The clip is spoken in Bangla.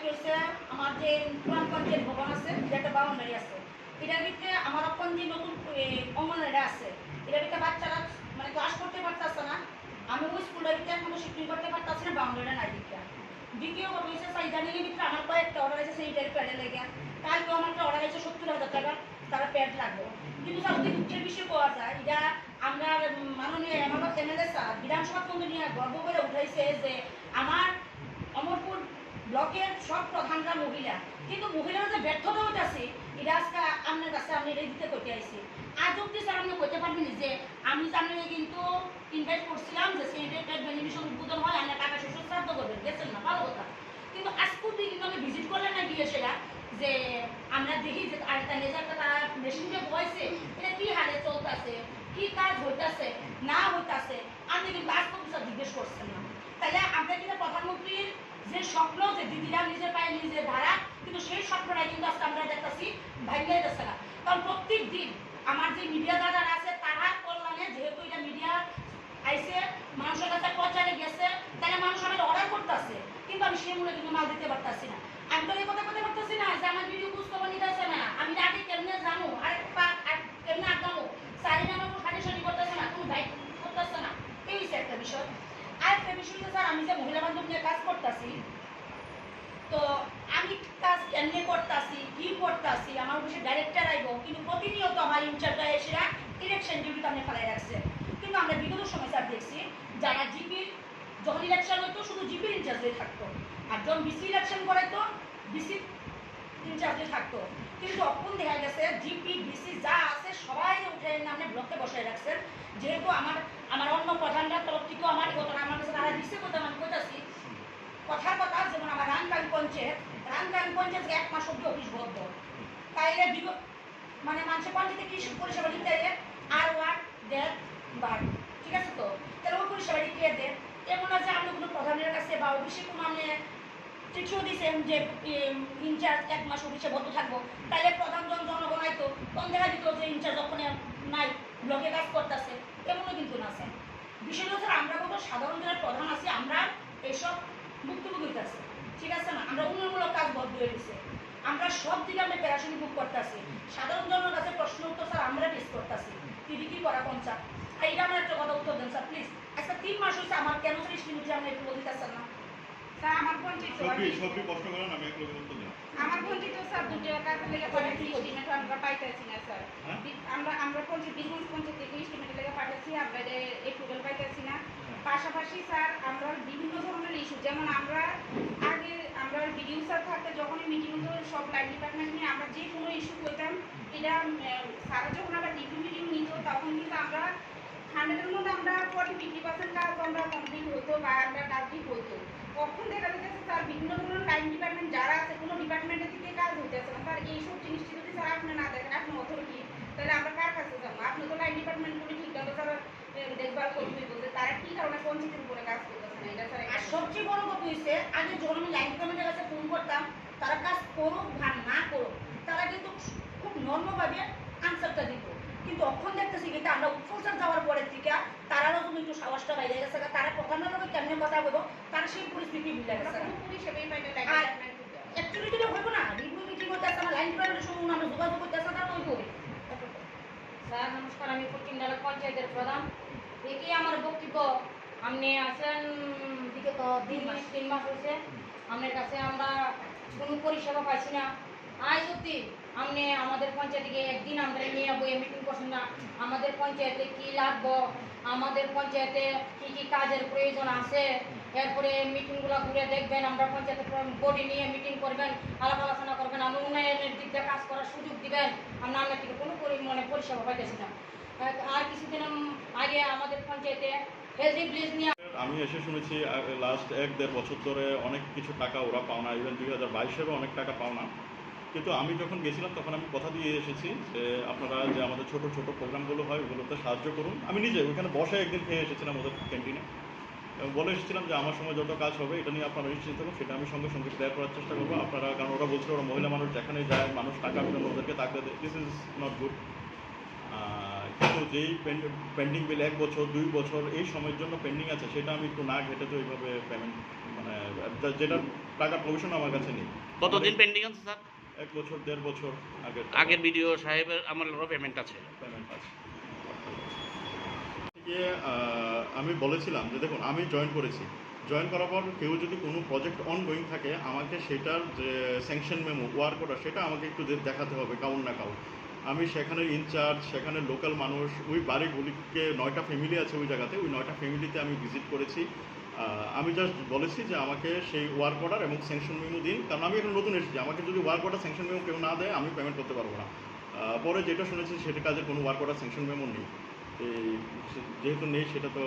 হচ্ছে আমার যে পুরানগঞ্জের ভবন আছে, যেটা বাউন্ডারি আছে, এটার ভিতরে আমার এখন যে নতুন অঙ্গনওয়াড়িটা আছে, এটার ভিতরে বাচ্চারা মানে ক্লাস করতে পারতেছে না। আমি ওই স্কুলের ভিতরে এখন শিক্ষিত করতে পারতেছি না, বাউন্ডারিটা নাই দিকটা। দ্বিতীয় কথা হচ্ছে সাইদানিংয়ের ভিতরে আমার কয়েকটা অর্ডার আছে সেইটার প্যাডে লেগে। কালকে আমার একটা অর্ডার আছে 70,000 টাকা, তারা প্যাড লাগবে। কিন্তু স্যার অতি দুঃখের বিষয় পাওয়া যায়, এটা আমরা মাননীয় এমএলএ স্যার বিধানসভা কেন্দ্র নিয়ে গর্ব করে উঠাইছে যে আমার অমরপুর ব্লকের সব প্রধানরা মহিলা, কিন্তু মহিলারা যে ব্যর্থতা হইতেছে এটা আজকে আপনার কাছে আমি এটা দিতে করতে আইছি। আজ অব্দি স্যার আপনি করতে পারবেন যে আমি জানি কিন্তু ইনভাইট করছিলাম যে সেন্টার বেনিফিশিয়াল উদ্বোধন হয়, আমরা টাকা শ্বশুর শ্রাদ্ধ করবেন, গেছেন না, ভালো কথা। কিন্তু আজ পর্যন্ত কিন্তু আমি ভিজিট করলেন না গিয়ে সেটা যে আমরা দেখি যে আরেকটা রেজাল্টটা তারা মেশিনটা বয়সে এটা কি হারে চলতেছে, কি কাজ হইতেছে না হইতেছে, আপনি কিন্তু আজ পর্যন্ত জিজ্ঞেস করছেন না। তাহলে আমরা কিন্তু প্রধানমন্ত্রীর যে স্বপ্ন যে দিদিরা নিজের পায়ে নিজে ধারা, কিন্তু সেই স্বপ্নটাই কিন্তু আজকে আমরা দেখতেছি ভাইঙ্গা যাচ্ছে না। কারণ প্রত্যেক দিন আমার যে মিডিয়া দাদারা আছে তারা কল্যাণে, যেহেতু এটা মিডিয়া আইসে মানুষের কাছে প্রচারে গেছে, তাহলে মানুষ আমাদের অর্ডার করতেছে, কিন্তু আমি সেই মূল্যে কিন্তু মাল দিতে পারতেছি না। আমি তো এই কথা বলতে পারতেছি না যে আমার ভিডিও বুঝতে নিতেছে না, আমি আগে কেমনে জানো আর কেমনে আগামো সারি আমার খাটি সারি করতেছে না, কোনো দায়িত্ব করতেছে না, এই একটা বিষয়। আর একটা বিষয় স্যার, আমি যে মহিলা বান্ধব নিয়ে কাজ করতেছি, তো আমি কাজ কেমনে করতেছি কি করতেছি আমার অফিসে ডাইরেক্টর আইব, কিন্তু প্রতিনিয়ত আমার ইনচার্জরা এসে ইলেকশন ডিউটিতে আমি ফেলাই রাখছে। কিন্তু আমরা বিগত সময় স্যার দেখছি যারা জিপির যখন ইলেকশন হইতো শুধু জিপির ইনচার্জে থাকতো, আর যখন বিসি ইলেকশন করাইতো বিসি ইনচার্জে থাকতো। কিন্তু তখন দেখা গেছে জিপি বিসি যা আছে সবাই উঠে নামে ব্লকে বসায় রাখছেন। যেহেতু আমার অন্য প্রধানরা তরফ থেকেও আমার কথা আমার কাছে তারা দিচ্ছে কথা আমি কইতাছি কথার কথা, যেমন আমার রানকান পঞ্চায়েত 1 মাস অব্দি অফিস বন্ধ, তাইলে মানে মানুষের পঞ্চায়েতে কি পরিষেবা দিতে আর ওয়ার্ড দেড় বার, ঠিক আছে? তো তাহলে ওই পরিষেবাটি কে দেন? এমন আছে আপনি কোনো প্রধানের কাছে বা অফিসে কোনো আপনি চিঠিও দিয়েছেন যে ইনচার্জ 1 মাস অফিসে বন্ধ থাকবো, তাহলে প্রধান জনগণ আইতো তখন দেখা দিত যে ইনচার্জ ওখানে নাই, ব্লকে কাজ করতেছে, এমনও কিন্তু না স্যার। বিষয় হচ্ছে আমরা কত সাধারণ যারা প্রধান আছি আমরা এইসব ভুক্তভোগী হইতেছে, ঠিক আছে না? আমরা উন্নয়নমূলক কাজ বন্ধ হয়ে গেছে, আমরা সব দিকে আমরা প্যারাশনি বুক করতেছি, সাধারণ জনের কাছে প্রশ্ন উত্তর স্যার আমরা ফেস করতেছি, তিনি কি করা পঞ্চা। আর এটা আমার একটা কথা উত্তর দেন স্যার প্লিজ। আজকে 3 মাস হয়েছে আমার কেন স্যার স্কিম উঠে আমরা একটু বলতেছেন না স্যার? আমার পঞ্চায়েত সবই কষ্ট করেন, আমি একটু উত্তর দিই। আমার পঞ্চায়েত স্যার 2 টাকা কাজের লেগে পাঠাচ্ছি, এস্টিমেট আমরা পাইতেছি না স্যার। আমরা পঞ্চায়েত বীরগঞ্জ পঞ্চায়েত থেকে এস্টিমেটের লেগে পাঠাচ্ছি, আমরা এপ্রুভাল পাইতেছি না। পাশাপাশি স্যার আমরা বিভিন্ন ধরনের ইস্যু, যেমন আমরা আগে আমরা বিডিও স্যার থাকতে যখনই মিটিং হতো সব লাইন ডিপার্টমেন্ট নিয়ে আমরা যে কোনো ইস্যু করতাম, এটা স্যার যখন আমরা ডিপি মিটিং নিত তখন কিন্তু আমরা 100-এর মধ্যে আমরা 40-50% কাজ আমরা কমপ্লিট হতো বা আমরা কাজটি হতো। কখন দেখা যাচ্ছে স্যার বিভিন্ন ধরনের লাইন ডিপার্টমেন্ট যারা আছে কোনো ডিপার্টমেন্টের দিকে কাজ হইতেছে না স্যার। এইসব জিনিসটি যদি স্যার আপনি না দেখেন, আপনি অথরিটি, তাহলে আমরা কার কাছে যাবো? আপনি তো লাইন ডিপার্টমেন্টগুলি ঠিকভাবে স্যার দেখভাল করতে বলতে, তারা কি কারণে পঞ্চায়েতের উপরে কাজ করতেছে না? এটা স্যার আর সবচেয়ে বড় কথা হয়েছে, আগে যখন আমি লাইন ডিপার্টমেন্টের কাছে ফোন করতাম তারা কাজ করুক বা না করুক তারা কিন্তু খুব নর্মভাবে আনসারটা দিত। কিন্তু এখন দেখতেছি কিন্তু আমরা উৎসব যাওয়ার পরের থেকে তারাও তুমি একটু সাহসটা বাইরে গেছে, তারা প্রধানের লোকের কেমনে কথা বলবো তারা সেই পরিস্থিতি মিলে গেছে। অ্যাকচুয়ালি যেটা হইব না, রিভিউ মিটিং করতে আসছে, আমার লাইন ডিপার্টমেন্টের সঙ্গে আমরা যোগাযোগ করতে আসছে, তারা হইব। স্যার নমস্কার, আমি পশ্চিমডালা পঞ্চায়েতের প্রধান। এটি আমার বক্তব্য। আপনি আছেন বিগত 3 মাস হয়েছে আপনার কাছে আমরা কোনো পরিষেবা পাইছি না। আজ অব্দি আপনি আমাদের পঞ্চায়েতে একদিন আমরা নিয়ে বইয়ে মিটিং করছেন না, আমাদের পঞ্চায়েতে কী লাগবো, আমাদের পঞ্চায়েতে কী কী কাজের প্রয়োজন আছে, এরপরে মিটিংগুলো ঘুরে দেখবেন, আমরা পঞ্চায়েতের বডি নিয়ে মিটিং করবেন, আলাপ আলোচনা করবেন, আমরা উন্নয়নের দিক দিয়ে কাজ করার সুযোগ দিবেন, আমরা আপনার থেকে কোনো পরিষেবা পাইতেছি না। আর কিছুদিন আগে আমাদের পঞ্চায়েতে হেলদি ব্লিজ নিয়ে আমি এসে শুনেছি লাস্ট 1-1.5 বছর ধরে অনেক কিছু টাকা ওরা পাও না, ইভেন 2022-এরও অনেক টাকা পাও না। কিন্তু আমি যখন গেছিলাম তখন আমি কথা দিয়ে এসেছি যে আপনারা যে আমাদের ছোট ছোট প্রোগ্রামগুলো হয় ওগুলোতে সাহায্য করুন। আমি নিজে ওইখানে বসে একদিন খেয়ে এসেছিলাম ওদের ক্যান্টিনে, বলে এসেছিলাম যে আমার সময় যত কাজ হবে এটা নিয়ে আপনারা নিশ্চিত থাকুন, সেটা আমি সঙ্গে সঙ্গে ক্লিয়ার করার চেষ্টা করবো আপনারা। কারণ ওরা বলছিল ওরা মহিলা মানুষ যেখানে যায় মানুষ টাকার জন্য ওদেরকে তাকে দেয়, দিস ইজ নট গুড। কিন্তু যেই পেন্ডিং বিল 1 বছর 2 বছর এই সময়ের জন্য পেন্ডিং আছে সেটা আমি একটু না ঘেটে তো এইভাবে পেমেন্ট মানে যেটা টাকার প্রভিশন আমার কাছে নেই। কতদিন পেন্ডিং আছে স্যার? 1 বছর 1.5 বছর আগের ভিডিও সাহেবের আমলেরও পেমেন্ট আছে। পেমেন্ট আছে। আমি বলেছিলাম যে দেখুন আমি জয়েন করেছি, জয়েন করার পর কেউ যদি কোনো প্রজেক্ট অনগোয়িং থাকে আমাকে সেটার যে স্যাংশন মেমো ওয়ার্ক অর্ডার সেটা আমাকে একটু দেখাতে হবে কাউন্ট না কাউন্ট। আমি সেখানের ইনচার্জ, সেখানে লোকাল মানুষ, ওই বাড়িগুলিকে 9টা ফ্যামিলি আছে ওই জায়গাতে, ওই 9টা ফ্যামিলিতে আমি ভিজিট করেছি। আমি জাস্ট বলেছি যে আমাকে সেই ওয়ার্ক অর্ডার এবং স্যাংশন মেমো দিন, কারণ আমি এখন নতুন এসেছি, আমাকে যদি ওয়ার্ক অর্ডার স্যাংশন মেমো কেউ না দেয় আমি পেমেন্ট করতে পারবো না। পরে যেটা শুনেছি সেটা কাজে কোনো ওয়ার্ক অর্ডার স্যাংশন মেমো নেই, এই যেহেতু নেই সেটা তো